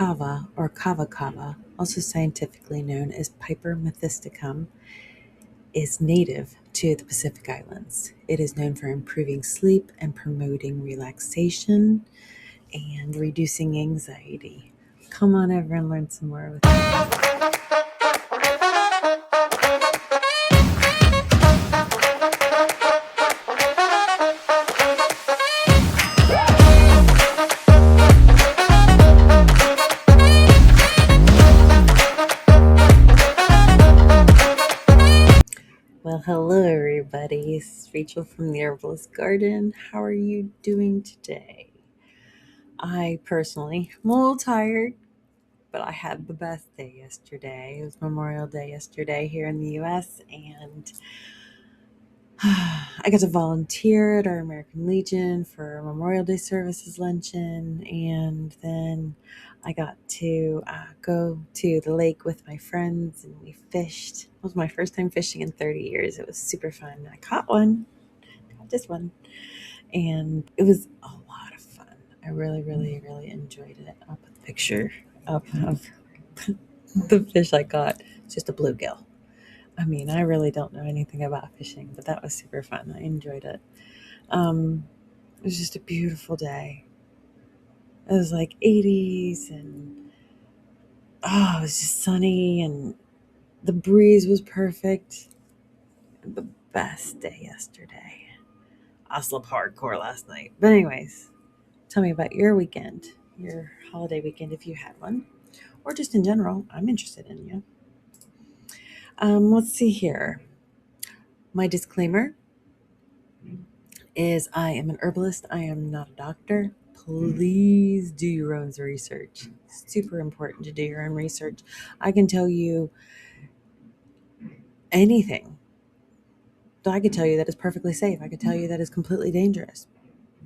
Kava or Kava Kava, also scientifically known as Piper methysticum, is native to the Pacific Islands. It is known for improving sleep and promoting relaxation and reducing anxiety. Come on over and learn some more with me. Well, hello everybody. It's Rachel from the Herbalist Garden. How are you doing today? I personally am a little tired, but I had the best day yesterday. It was Memorial Day yesterday here in the US, and I got to volunteer at our American Legion for a Memorial Day services luncheon, and then I got to go to the lake with my friends, and we fished. It was my first time fishing in 30 years. It was super fun. I caught just one, and it was a lot of fun. I really, really, really enjoyed it. I'll put the picture up of the fish I caught. It's just a bluegill. I mean, I really don't know anything about fishing, but that was super fun. I enjoyed it. It was just a beautiful day. It was like 80s, and it was just sunny, and the breeze was perfect. The best day yesterday. I slept hardcore last night. But anyways, tell me about your weekend, your holiday weekend if you had one, or just in general. I'm interested in you. Let's see here. My disclaimer is I am an herbalist. I am not a doctor. Please do your own research. Super important to do your own research. I can tell you anything. I could tell you that it's perfectly safe. I could tell you that it's completely dangerous.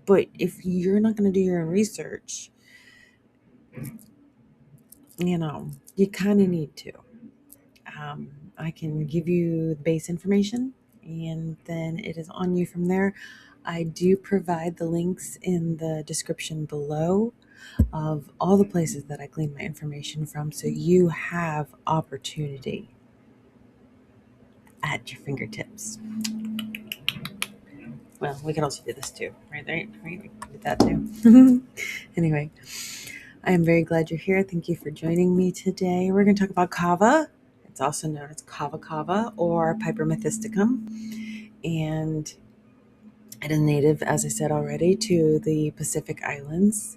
But if you're not going to do your own research, you kind of need to. I can give you the base information, and then it is on you from there. I do provide the links in the description below of all the places that I glean my information from, so you have opportunity at your fingertips. Well, we can also do this too, right? We can do that too. Anyway, I am very glad you're here. Thank you for joining me today. We're going to talk about kava. It's also known as Kava Kava or Piper methysticum, and it is native, as I said already, to the Pacific Islands.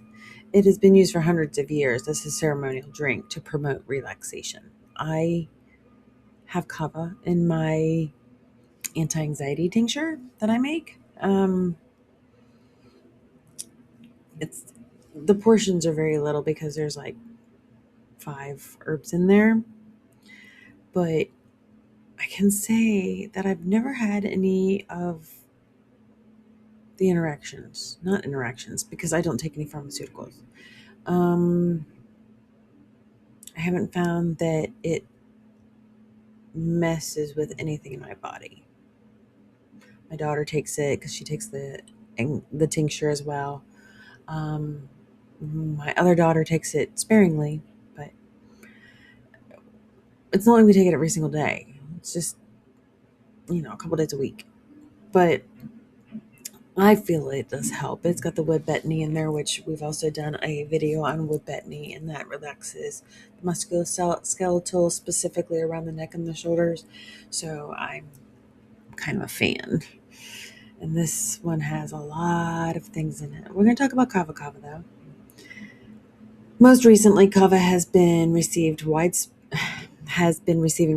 It has been used for hundreds of years as a ceremonial drink to promote relaxation. I have kava in my anti-anxiety tincture that I make. It's the portions are very little because there's like 5 herbs in there, but I can say that I've never had any of the not interactions, because I don't take any pharmaceuticals. I haven't found that it messes with anything in my body. My daughter takes it because she takes the tincture as well. My other daughter takes it sparingly, but it's not like we take it every single day. It's just, a couple days a week. But I feel it does help. It's got the wood betony in there, which we've also done a video on wood betony, and that relaxes the musculoskeletal, specifically around the neck and the shoulders. So I'm kind of a fan. And this one has a lot of things in it. We're going to talk about Kava Kava, though. Most recently, kava has been receiving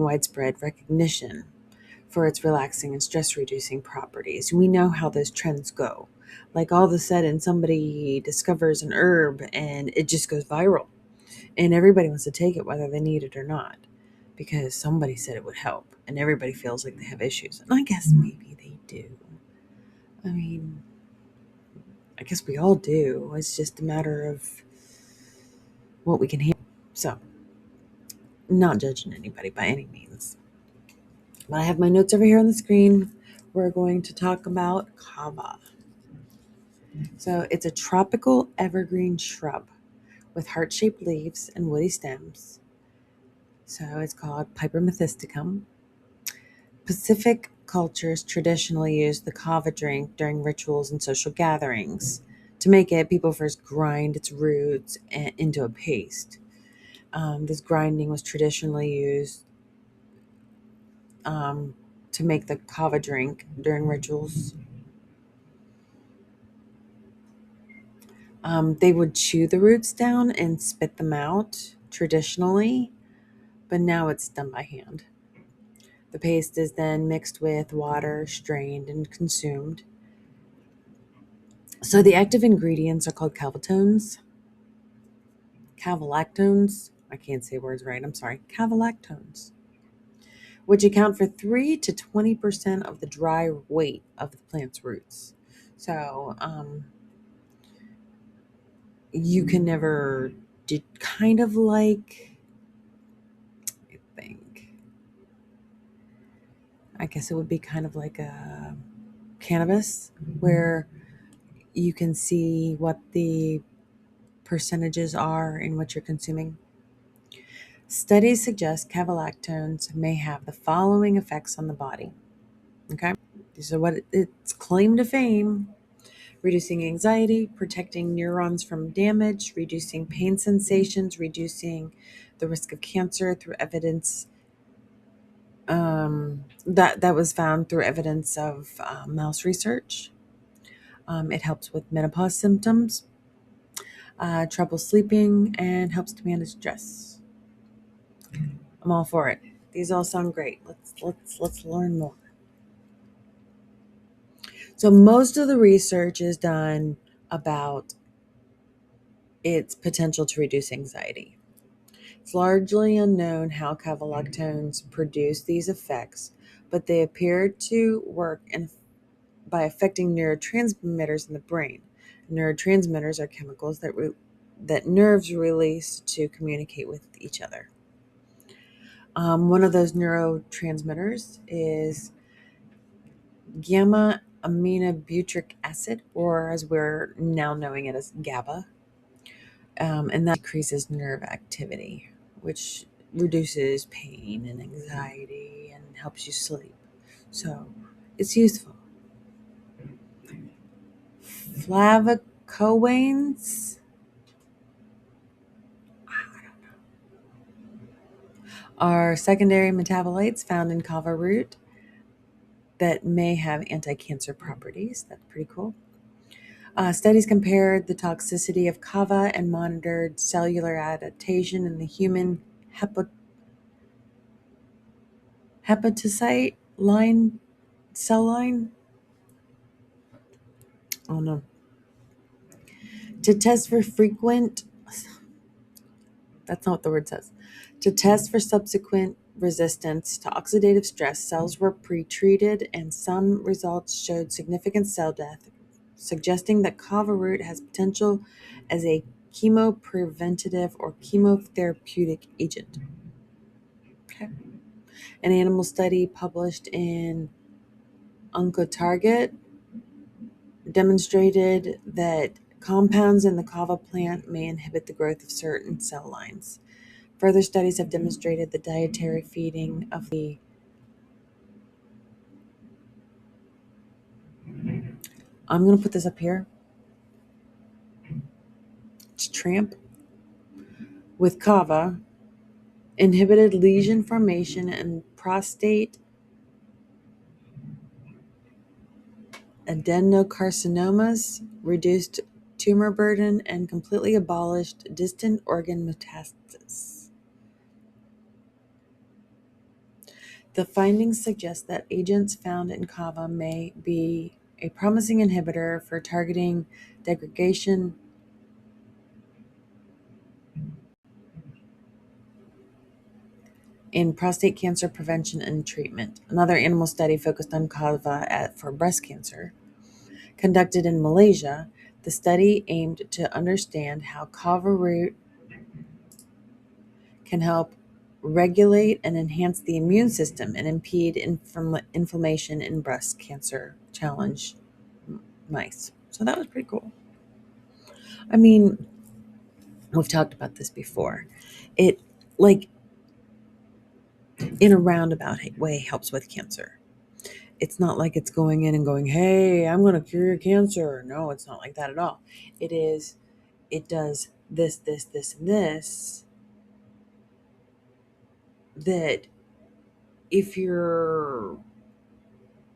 widespread recognition for its relaxing and stress-reducing properties. We know how those trends go. Like all of a sudden, somebody discovers an herb and it just goes viral. And everybody wants to take it whether they need it or not, because somebody said it would help. And everybody feels like they have issues. And I guess maybe they do. I mean, I guess we all do. It's just a matter of what we can handle. So, not judging anybody by any means. But I have my notes over here on the screen. We're going to talk about kava. So it's a tropical evergreen shrub with heart-shaped leaves and woody stems. So it's called Piper methysticum. Pacific cultures traditionally use the kava drink during rituals and social gatherings. To make it, people first grind its roots into a paste. This grinding was traditionally used um, to make the kava drink during rituals. They would chew the roots down and spit them out traditionally, but now it's done by hand. The paste is then mixed with water, strained, and consumed. So the active ingredients are called cavalactones. Cavalactones. I can't say words right. I'm sorry. Cavalactones, which account for 3 to 20% of the dry weight of the plant's roots. So you can never did kind of like I think I guess it would be kind of like a cannabis where you can see what the percentages are in what you're consuming. Studies suggest cavalactones may have the following effects on the body. Okay, these are what it's claim to fame: reducing anxiety, protecting neurons from damage, reducing pain sensations, reducing the risk of cancer through evidence that was found through evidence of mouse research. It helps with menopause symptoms, trouble sleeping, and helps to manage stress. I'm all for it. These all sound great. Let's learn more. So most of the research is done about its potential to reduce anxiety. It's largely unknown how cavalactones produce these effects, but they appear to work by affecting neurotransmitters in the brain. Neurotransmitters are chemicals that nerves release to communicate with each other. One of those neurotransmitters is gamma aminobutyric acid, or as we're now knowing it as GABA, and that decreases nerve activity, which reduces pain and anxiety and helps you sleep. So it's useful. Flavonoids are secondary metabolites found in kava root that may have anti-cancer properties. That's pretty cool. Studies compared the toxicity of kava and monitored cellular adaptation in the human hepatocyte line cell line. Oh no. To test for frequent, that's not what the word says. To test for subsequent resistance to oxidative stress, cells were pre-treated and some results showed significant cell death, suggesting that kava root has potential as a chemopreventative or chemotherapeutic agent. Okay. An animal study published in Oncotarget demonstrated that compounds in the kava plant may inhibit the growth of certain cell lines. Further studies have demonstrated the dietary feeding of the I'm going to put this up here. It's tramp with kava inhibited lesion formation and prostate adenocarcinomas, reduced tumor burden, and completely abolished distant organ metastasis. The findings suggest that agents found in kava may be a promising inhibitor for targeting degradation in prostate cancer prevention and treatment. Another animal study focused on kava for breast cancer. Conducted in Malaysia, the study aimed to understand how kava root can help regulate and enhance the immune system and impede inflammation in breast cancer challenge mice. So that was pretty cool. I mean, We've talked about this before. It, like, in a roundabout way, helps with cancer. It's not like it's going in and going, hey, I'm going to cure your cancer. No, it's not like that at all. It does this, this, this, and this, that if your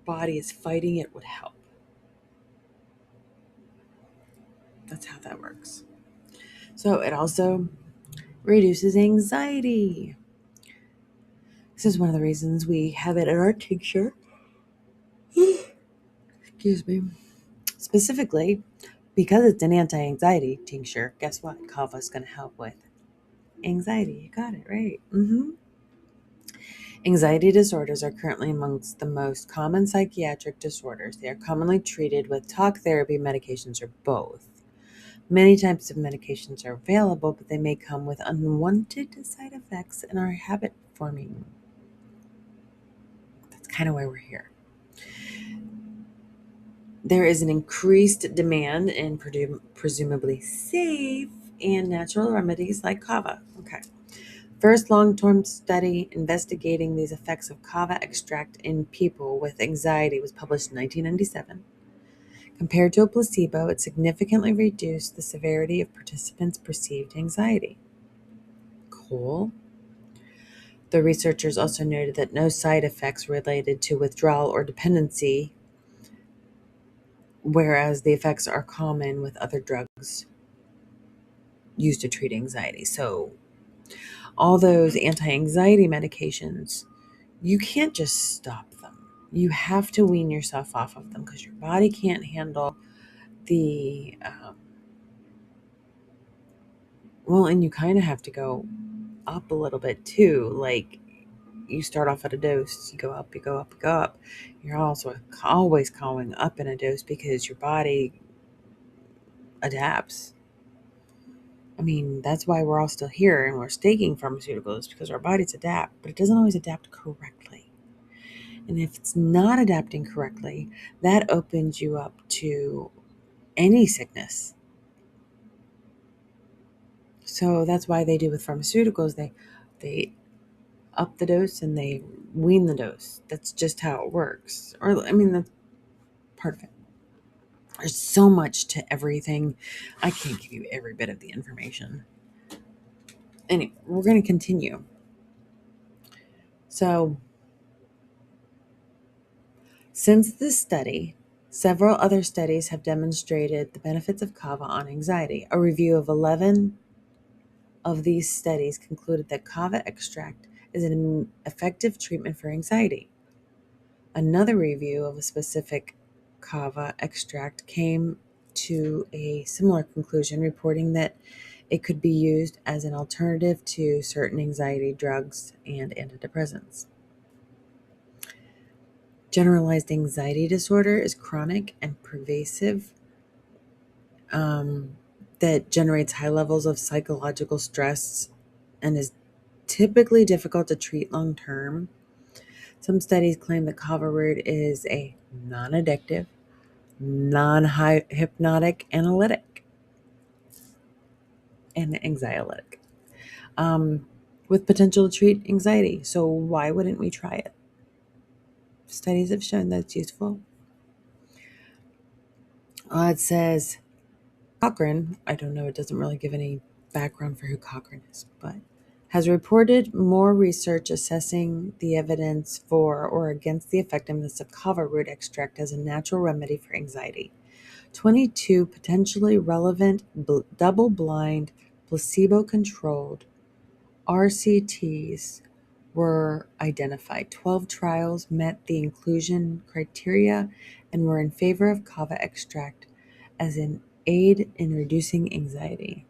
body is fighting it would help. That's how that works. So it also reduces anxiety. This is one of the reasons we have it in our tincture. Excuse me. Specifically, because it's an anti-anxiety tincture, guess what? Kava is going to help with anxiety. You got it right. Anxiety disorders are currently amongst the most common psychiatric disorders. They are commonly treated with talk therapy, medications, or both. Many types of medications are available, but they may come with unwanted side effects and are habit forming. That's kind of why we're here. There is an increased demand in presumably safe and natural remedies like kava. Okay. First long-term study investigating these effects of kava extract in people with anxiety was published in 1997. Compared to a placebo, it significantly reduced the severity of participants' perceived anxiety. Cool. The researchers also noted that no side effects related to withdrawal or dependency, whereas the effects are common with other drugs used to treat anxiety. So, all those anti anxiety medications, you can't just stop them. You have to wean yourself off of them because your body can't handle the, and you kind of have to go up a little bit too. Like, you start off at a dose, you go up, you go up, you go up. You're also always going up in a dose because your body adapts. I mean, that's why we're all still here and we're taking pharmaceuticals because our bodies adapt, but it doesn't always adapt correctly. And if it's not adapting correctly, that opens you up to any sickness. So that's why they do with pharmaceuticals. They up the dose and they wean the dose. That's just how it works. Or I mean, that's part of it. There's so much to everything. I can't give you every bit of the information. Anyway, we're going to continue. So, since this study, several other studies have demonstrated the benefits of kava on anxiety. A review of 11 of these studies concluded that kava extract is an effective treatment for anxiety. Another review of a specific kava extract came to a similar conclusion, reporting that it could be used as an alternative to certain anxiety drugs and antidepressants. Generalized anxiety disorder is chronic and pervasive, that generates high levels of psychological stress and is typically difficult to treat long term. Some studies claim that kava root is a non addictive, non hypnotic analytic and anxiolytic, with potential to treat anxiety. So, why wouldn't we try it? Studies have shown that it's useful. It says Cochrane, I don't know, it doesn't really give any background for who Cochrane is, but has reported more research assessing the evidence for or against the effectiveness of kava root extract as a natural remedy for anxiety. 22 potentially relevant double-blind, placebo-controlled RCTs were identified. 12 trials met the inclusion criteria and were in favor of kava extract as an aid in reducing anxiety.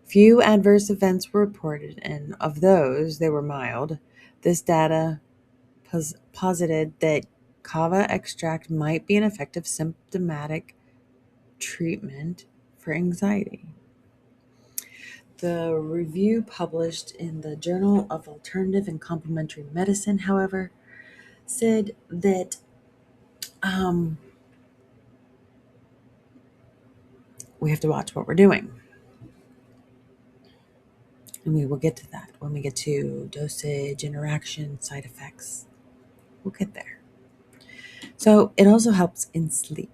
Few adverse events were reported, and of those, they were mild. This data posited that kava extract might be an effective symptomatic treatment for anxiety. The review published in the Journal of Alternative and Complementary Medicine, however, said that we have to watch what we're doing. And we will get to that when we get to dosage, interaction, side effects. We'll get there. So it also helps in sleep.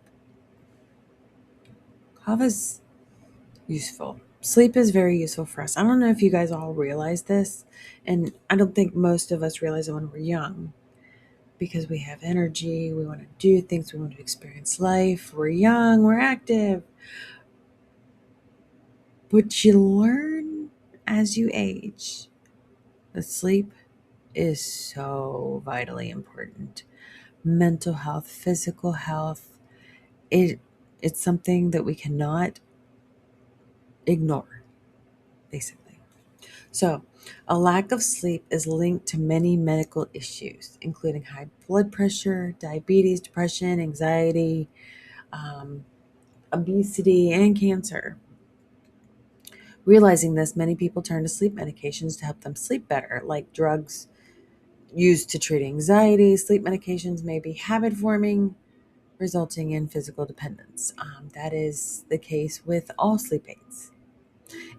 Kava's useful. Sleep is very useful for us. I don't know if you guys all realize this, and I don't think most of us realize it when we're young because we have energy, we want to do things, we want to experience life, we're young, we're active. But you learn as you age that sleep is so vitally important. Mental health, physical health, it it's something that we cannot ignore, basically. So, a lack of sleep is linked to many medical issues, including high blood pressure, diabetes, depression, anxiety, um, obesity, and cancer. Realizing this, many people turn to sleep medications to help them sleep better, like drugs used to treat anxiety. Sleep medications may be habit forming, resulting in physical dependence. That is the case with all sleep aids.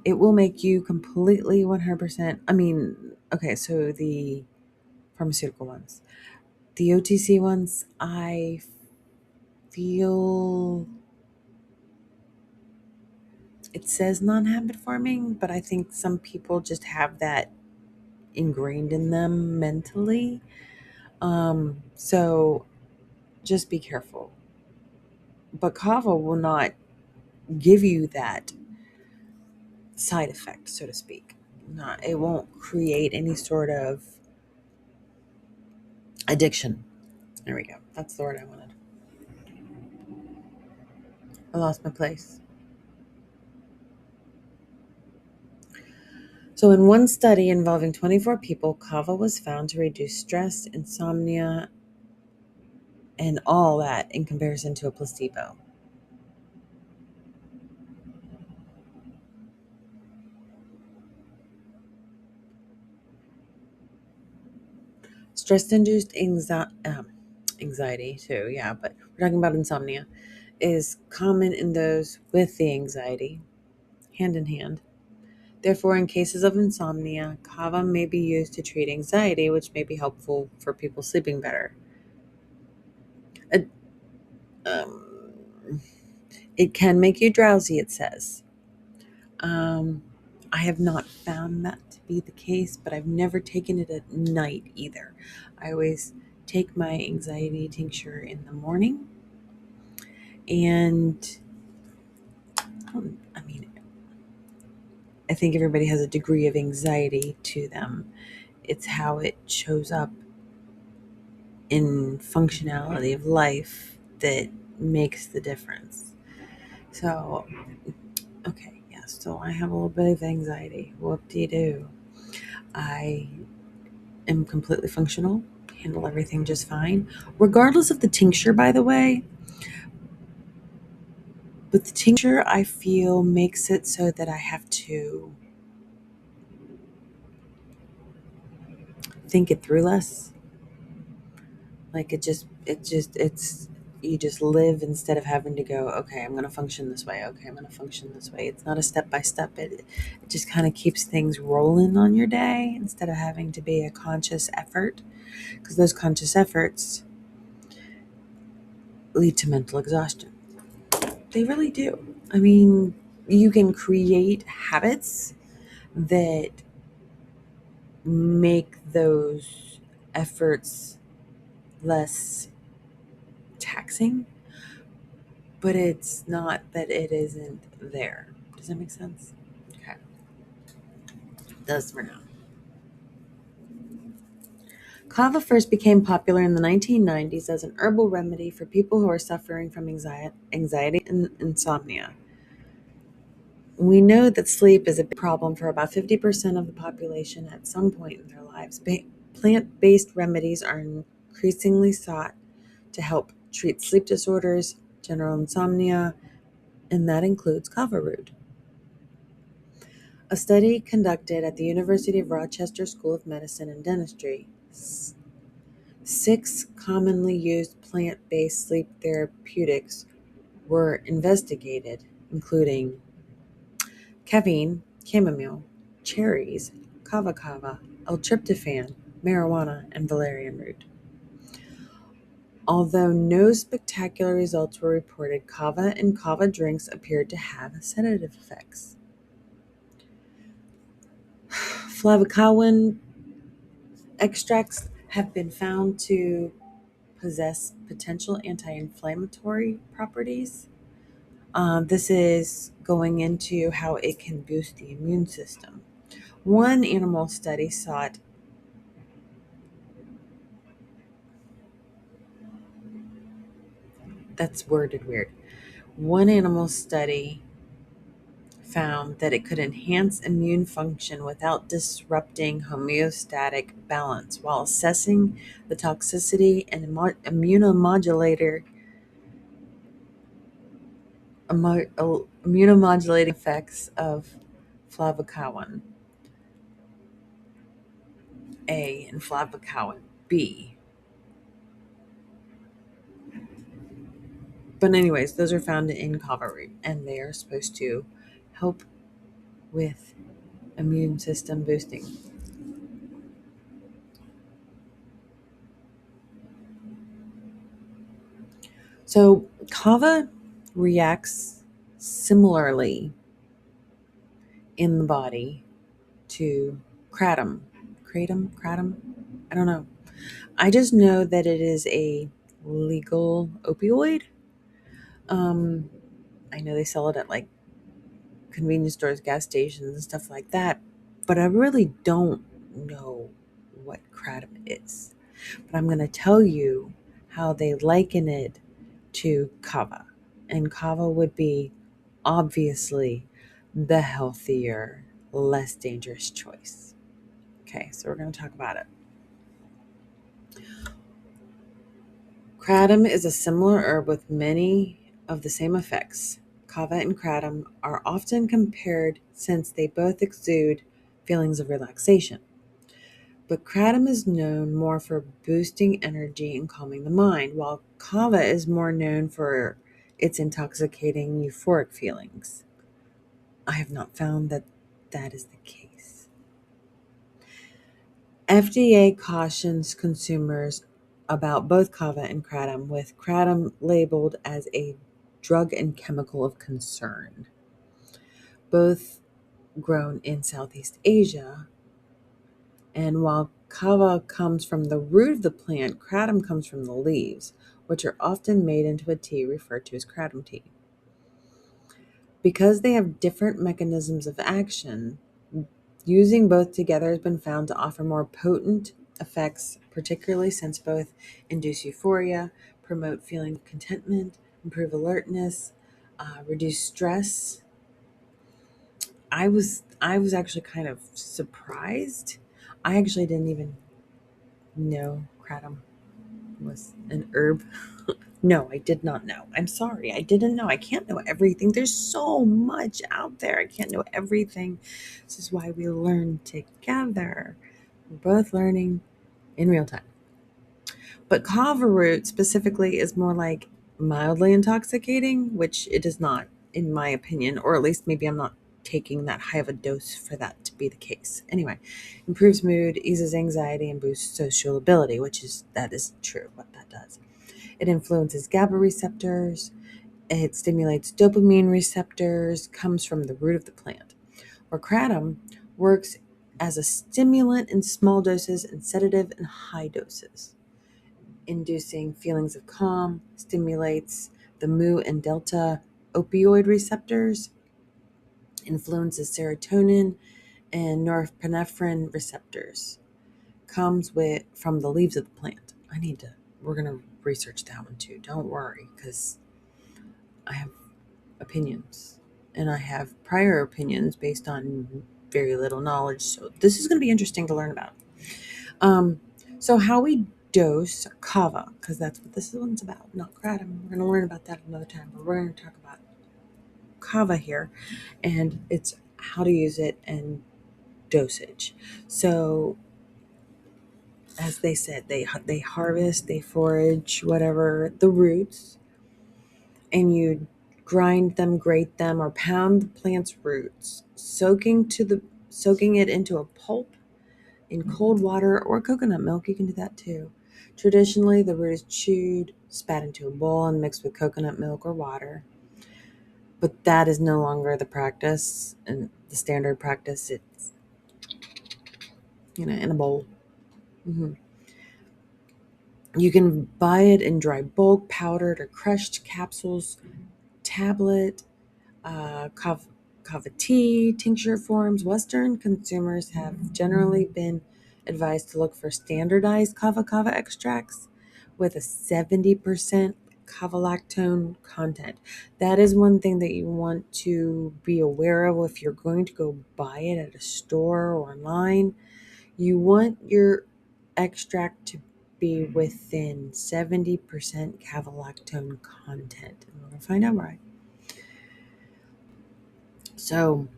It will make you completely 100%. I mean, okay, so the pharmaceutical ones, the OTC ones, I feel it says non habit forming, but I think some people just have that ingrained in them mentally. So just be careful. But kava will not give you that side effect, so to speak. Not, it won't create any sort of addiction. There we go. That's the word I wanted. I lost my place. So, in one study involving 24 people, kava was found to reduce stress, insomnia, and all that in comparison to a placebo. Stress induced anxiety, too, yeah, but we're talking about insomnia, is common in those with the anxiety, hand in hand. Therefore, in cases of insomnia, kava may be used to treat anxiety, which may be helpful for people sleeping better. Uh, Um, it can make you drowsy, it says. Um, I have not found that to be the case, but I've never taken it at night either. I always take my anxiety tincture in the morning, and I mean, I think everybody has a degree of anxiety to them. It's how it shows up in functionality of life that makes the difference. So, okay, yes, so I have a little bit of anxiety. Whoop de doo. I am completely functional, handle everything just fine, regardless of the tincture, by the way. But the tincture, I feel, makes it so that I have to think it through less. Like it's, you just live instead of having to go, okay, I'm going to function this way. Okay, I'm going to function this way. It's not a step by step. It just kind of keeps things rolling on your day instead of having to be a conscious effort, because those conscious efforts lead to mental exhaustion. They really do. I mean, you can create habits that make those efforts less taxing, but it's not that it isn't there. Does that make sense? Okay. It does for now. Kava first became popular in the 1990s as an herbal remedy for people who are suffering from anxiety and insomnia. We know that sleep is a big problem for about 50% of the population at some point in their lives. Plant based remedies are increasingly sought to help treat sleep disorders, general insomnia, and that includes kava root. A study conducted at the University of Rochester School of Medicine and Dentistry, six commonly used plant based sleep therapeutics were investigated, including caffeine, chamomile, cherries, kava kava, L-tryptophan, marijuana, and valerian root. Although no spectacular results were reported, kava and kava drinks appeared to have sedative effects. Flavokawan extracts have been found to possess potential anti-inflammatory properties. This is going into how it can boost the immune system. One animal study sought that's worded weird. One animal study found that it could enhance immune function without disrupting homeostatic balance while assessing the toxicity and immunomodulating effects of flavokawan A and flavokawan B. But anyways, those are found in kava root, and they are supposed to help with immune system boosting. So kava reacts similarly in the body to kratom. Kratom? I don't know. I just know that it is a legal opioid. Um, I know they sell it at like convenience stores, gas stations, and stuff like that, but I really don't know what kratom is. But I'm going to tell you how they liken it to kava. And kava would be obviously the healthier, less dangerous choice. Okay, so we're going to talk about it. Kratom is a similar herb with many of the same effects. Kava and kratom are often compared since they both exude feelings of relaxation. But kratom is known more for boosting energy and calming the mind, while kava is more known for its intoxicating euphoric feelings. I have not found that that is the case. FDA cautions consumers about both kava and kratom, with kratom labeled as a drug and chemical of concern. Both grown in Southeast Asia, and while kava comes from the root of the plant, kratom comes from the leaves, which are often made into a tea referred to as kratom tea. Because they have different mechanisms of action, using both together has been found to offer more potent effects, particularly since both induce euphoria, promote feeling of contentment, improve alertness, reduce stress. I was actually kind of surprised. I actually didn't even know kratom was an herb. No, I did not know. I'm sorry. I didn't know. I can't know everything. There's so much out there. I can't know everything. This is why we learn together. We're both learning in real time. But kava root specifically is more like mildly intoxicating, which it is not, in my opinion, or at least maybe I'm not taking that high of a dose for that to be the case. Anyway, improves mood, eases anxiety, and boosts social ability, that is true what that does. It influences GABA receptors. It stimulates dopamine receptors, comes from the root of the plant. Or kratom works as a stimulant in small doses and sedative in high doses, inducing feelings of calm, stimulates the mu and delta opioid receptors, influences serotonin and norepinephrine receptors, comes with from the leaves of the plant. We're going to research that one too. Don't worry, because I have opinions and I have prior opinions based on very little knowledge. So this is going to be interesting to learn about. So how we dose kava, because that's what this one's about, not kratom. We're going to learn about that another time, but we're going to talk about kava here, and it's how to use it and dosage. So as they said, they harvest, they forage, whatever, the roots, and you grind them, grate them, or pound the plant's roots, soaking to the soaking it into a pulp in cold water or coconut milk. You can do that too. Traditionally, the root is chewed, spat into a bowl, and mixed with coconut milk or water. But that is no longer the practice and the standard practice. It's in a bowl. hmm You can buy it in dry bulk, powdered or crushed capsules, tablet, kava, kava tea, tincture forms. Western consumers have generally been advised to look for standardized kava kava extracts with a 70% kava lactone content. That is one thing that you want to be aware of if you're going to go buy it at a store or online. You want your extract to be within 70% kava lactone content. And we're going to find out why. So,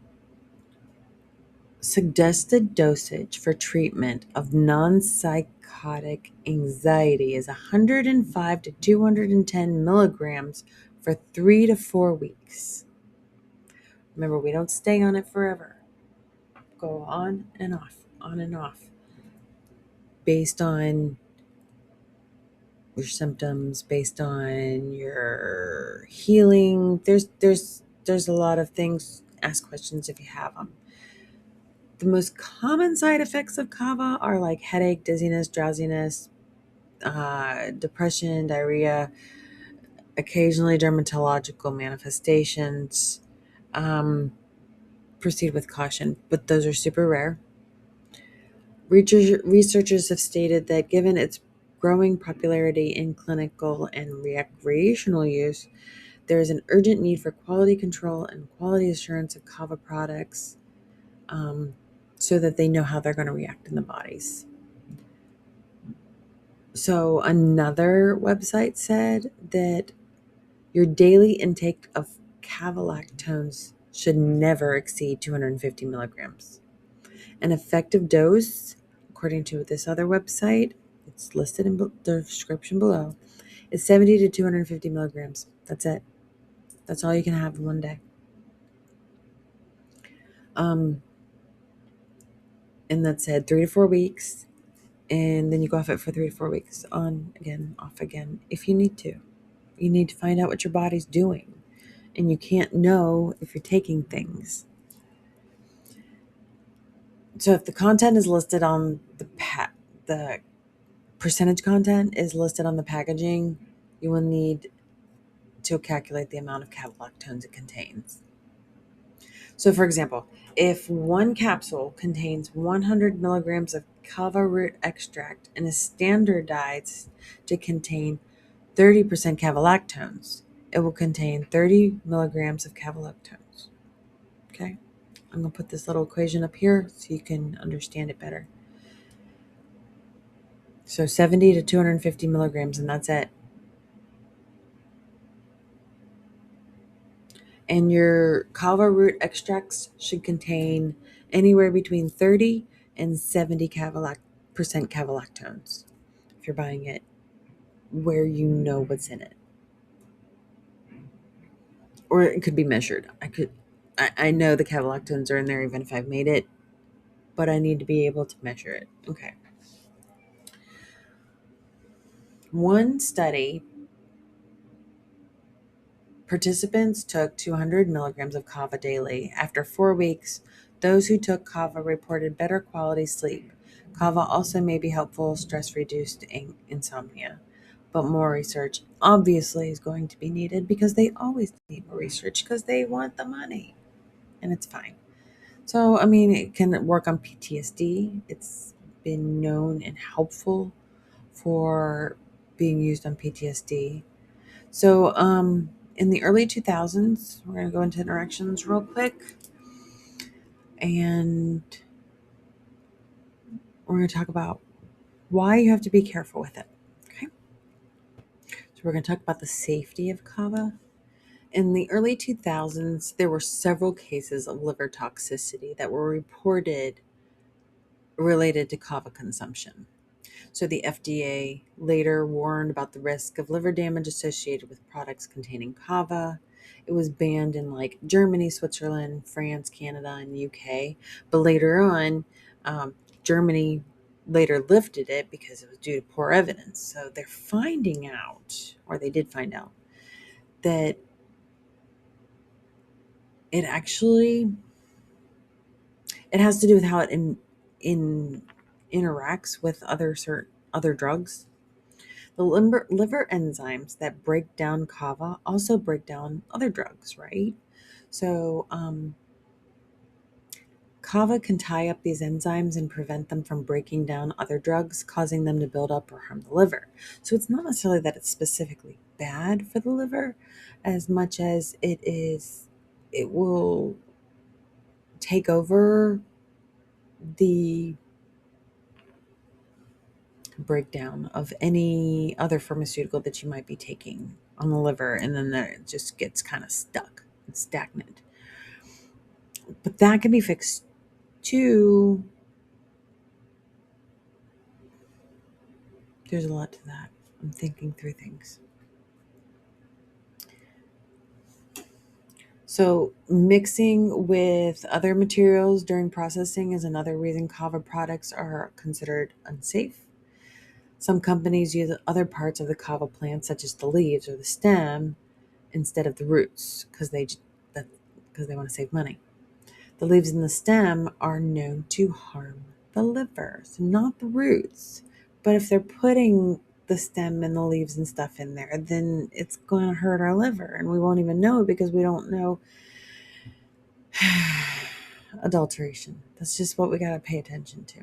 suggested dosage for treatment of non-psychotic anxiety is 105 to 210 milligrams for 3 to 4 weeks. Remember, we don't stay on it forever. Go on and off, based on your symptoms, based on your healing. There's a lot of things. Ask questions if you have them. The most common side effects of kava are like headache, dizziness, drowsiness, depression, diarrhea, occasionally dermatological manifestations. Um, Proceed with caution, but those are super rare. Researchers have stated that given its growing popularity in clinical and recreational use, there is an urgent need for quality control and quality assurance of kava products, so that they know how they're going to react in the bodies. So another website said that your daily intake of cavalactones should never exceed 250 milligrams. An effective dose, according to this other website, it's listed in the description below, is 70 to 250 milligrams. That's it. That's all you can have in one day. And that said 3 to 4 weeks. And then you go off it for 3 to 4 weeks, on again, off again, if you need to. You need to find out what your body's doing. And you can't know if you're taking things. So if the content is listed on the percentage content is listed on the packaging, you will need to calculate the amount of cavalactones it contains. So for example, if one capsule contains 100 milligrams of kava root extract and is standardized to contain 30% cavalactones, it will contain 30 milligrams of cavalactones. Okay? I'm going to put this little equation up here so you can understand it better. So 70 to 250 milligrams, and that's it. And your kava root extracts should contain anywhere between 30 and 70 percent cavalactones if you're buying it where you know what's in it. Or it could be measured. I know the cavalactones are in there even if I've made it, but I need to be able to measure it. Okay. One study, participants took 200 milligrams of kava daily. After 4 weeks, those who took kava reported better quality sleep. Kava also may be helpful stress-reduced insomnia, but more research obviously is going to be needed because they always need more research because they want the money, and it's fine. So, I mean, it can work on PTSD. It's been known and helpful for being used on PTSD. So, in the early 2000s, we're going to go into interactions real quick, and we're going to talk about why you have to be careful with it. Okay. So, we're going to talk about the safety of kava. In the early 2000s, there were several cases of liver toxicity that were reported related to kava consumption. So the FDA later warned about the risk of liver damage associated with products containing kava. It was banned in like Germany, Switzerland, France, Canada, and UK. But later on, Germany later lifted it because it was due to poor evidence. So they're finding out, or they did find out, that it actually it has to do with how it in interacts with other drugs. The liver enzymes that break down kava also break down other drugs, right? So, kava can tie up these enzymes and prevent them from breaking down other drugs, causing them to build up or harm the liver. So, it's not necessarily that it's specifically bad for the liver as much as it will take over the breakdown of any other pharmaceutical that you might be taking on the liver, and then it just gets kind of stuck and stagnant. But that can be fixed too. There's a lot to that. I'm thinking through things. So, mixing with other materials during processing is another reason kava products are considered unsafe. Some companies use other parts of the kava plant, such as the leaves or the stem, instead of the roots, because they want to save money. The leaves and the stem are known to harm the liver, so not the roots. But if they're putting the stem and the leaves and stuff in there, then it's going to hurt our liver, and we won't even know because we don't know adulteration. That's just what we got to pay attention to.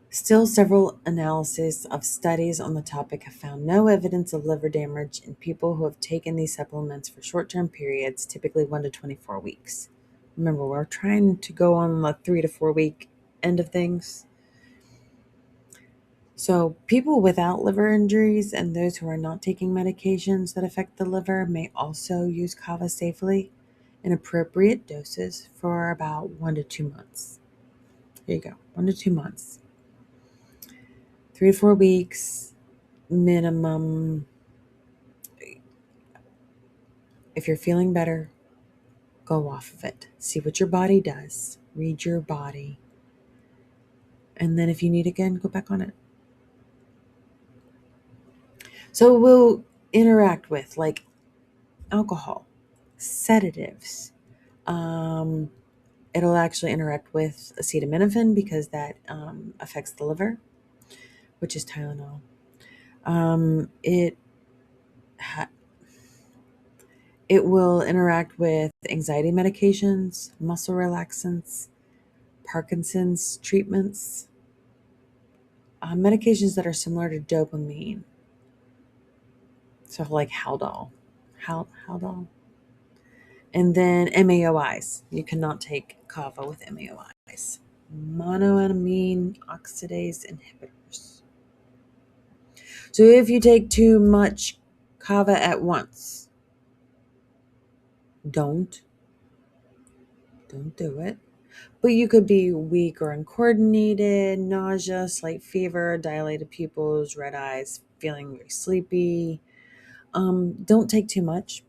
Still, several analyses of studies on the topic have found no evidence of liver damage in people who have taken these supplements for short term periods, typically 1 to 24 weeks. Remember, we're trying to go on the 3 to 4 week end of things. So, people without liver injuries and those who are not taking medications that affect the liver may also use kava safely in appropriate doses for about 1 to 2 months. There you go, 1 to 2 months. 3 to 4 weeks minimum. If you're feeling better, go off of it. See what your body does. Read your body. And then if you need again, go back on it. So it will interact with like alcohol, sedatives. Um, it'll actually interact with acetaminophen because that affects the liver, which is Tylenol. It ha- it will interact with anxiety medications, muscle relaxants, Parkinson's treatments, medications that are similar to dopamine. So like Haldol. And then MAOIs. You cannot take kava with MAOIs. Monoamine oxidase inhibitors. So if you take too much kava at once, don't do it. But you could be weak or uncoordinated, nausea, slight fever, dilated pupils, red eyes, feeling very sleepy. Don't take too much.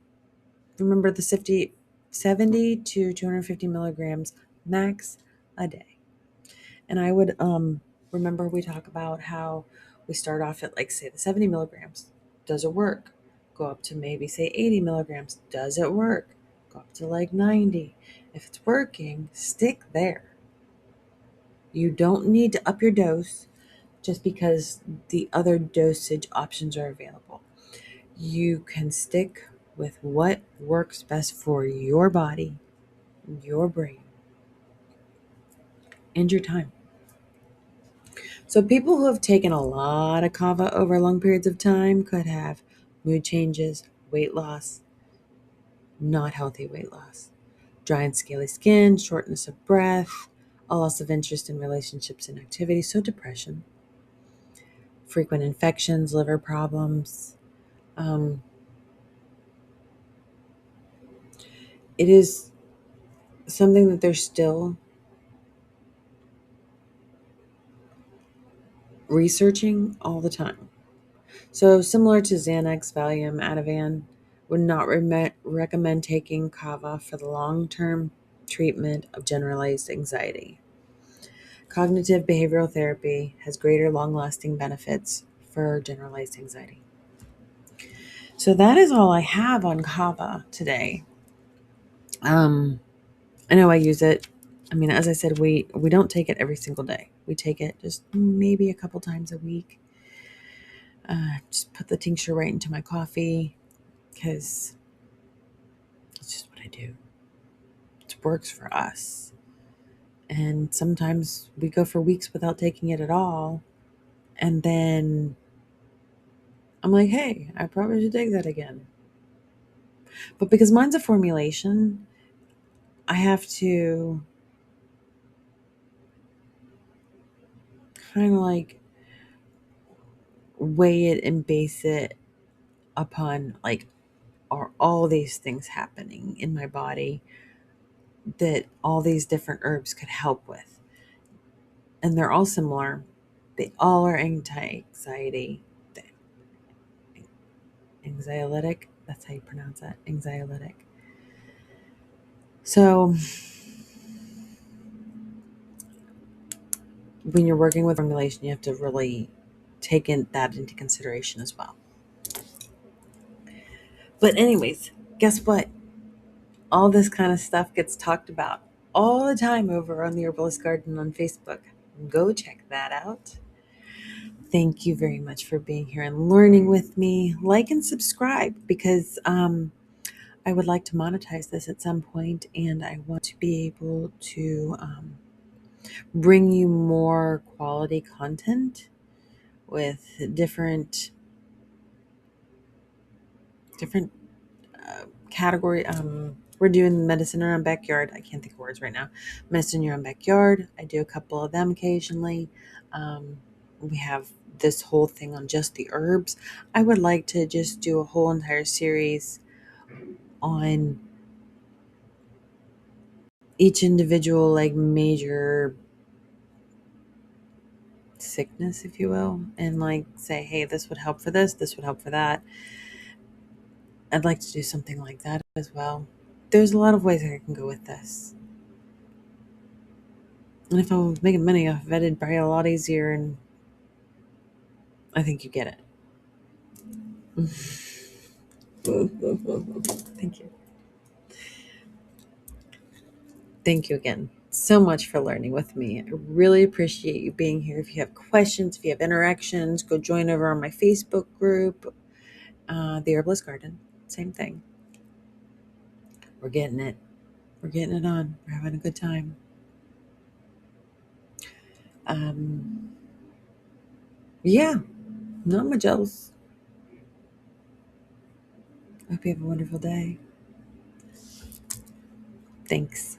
Remember the 70 to 250 milligrams max a day. And I would remember we talk about how we start off at like say the 70 milligrams. Does it work? Go up to maybe say 80 milligrams. Does it work? Go up to like 90. If it's working, stick there. You don't need to up your dose just because the other dosage options are available. You can stick with what works best for your body, your brain, and your time. So, people who have taken a lot of kava over long periods of time could have mood changes, weight loss, not healthy weight loss, dry and scaly skin, shortness of breath, a loss of interest in relationships and activities, so depression, frequent infections, liver problems. Um, it is something that they're still researching all the time. So, similar to Xanax, Valium, Ativan, would not recommend taking Kava for the long term treatment of generalized anxiety. Cognitive behavioral therapy has greater long lasting benefits for generalized anxiety. So, that is all I have on Kava today. I know I use it. I mean, as I said, we don't take it every single day. We take it just maybe a couple times a week. Just put the tincture right into my coffee because it's just what I do. It works for us. And sometimes we go for weeks without taking it at all. And then I'm like, hey, I probably should take that again. But because mine's a formulation, I have to kind of like weigh it and base it upon like, are all these things happening in my body that all these different herbs could help with? And they're all similar. They all are anti-anxiety. Anxiolytic. That's how you pronounce that. Anxiolytic. So when you're working with formulation, you have to really take that into consideration as well. But anyways, guess what? All this kind of stuff gets talked about all the time over on the Herbalist Garden on Facebook. Go check that out. Thank you very much for being here and learning with me. Like and subscribe because I would like to monetize this at some point, and I want to be able to bring you more quality content with different category. We're doing medicine in our own backyard. I can't think of words right now. Medicine in your own backyard. I do a couple of them occasionally. We have this whole thing on just the herbs. I would like to just do a whole entire series on each individual like major sickness, if you will, and like say, hey, this would help for this would help for that. I'd like to do something like that as well. There's a lot of ways I can go with this. And if I was making money off of it, it'd be a lot easier, and I think you get it. Thank you. Thank you again so much for learning with me. I really appreciate you being here. If you have questions, if you have interactions, go join over on my Facebook group, The Herbalist Garden. Same thing. We're getting it. We're getting it on. We're having a good time. Yeah, not much else. I hope you have a wonderful day. Thanks.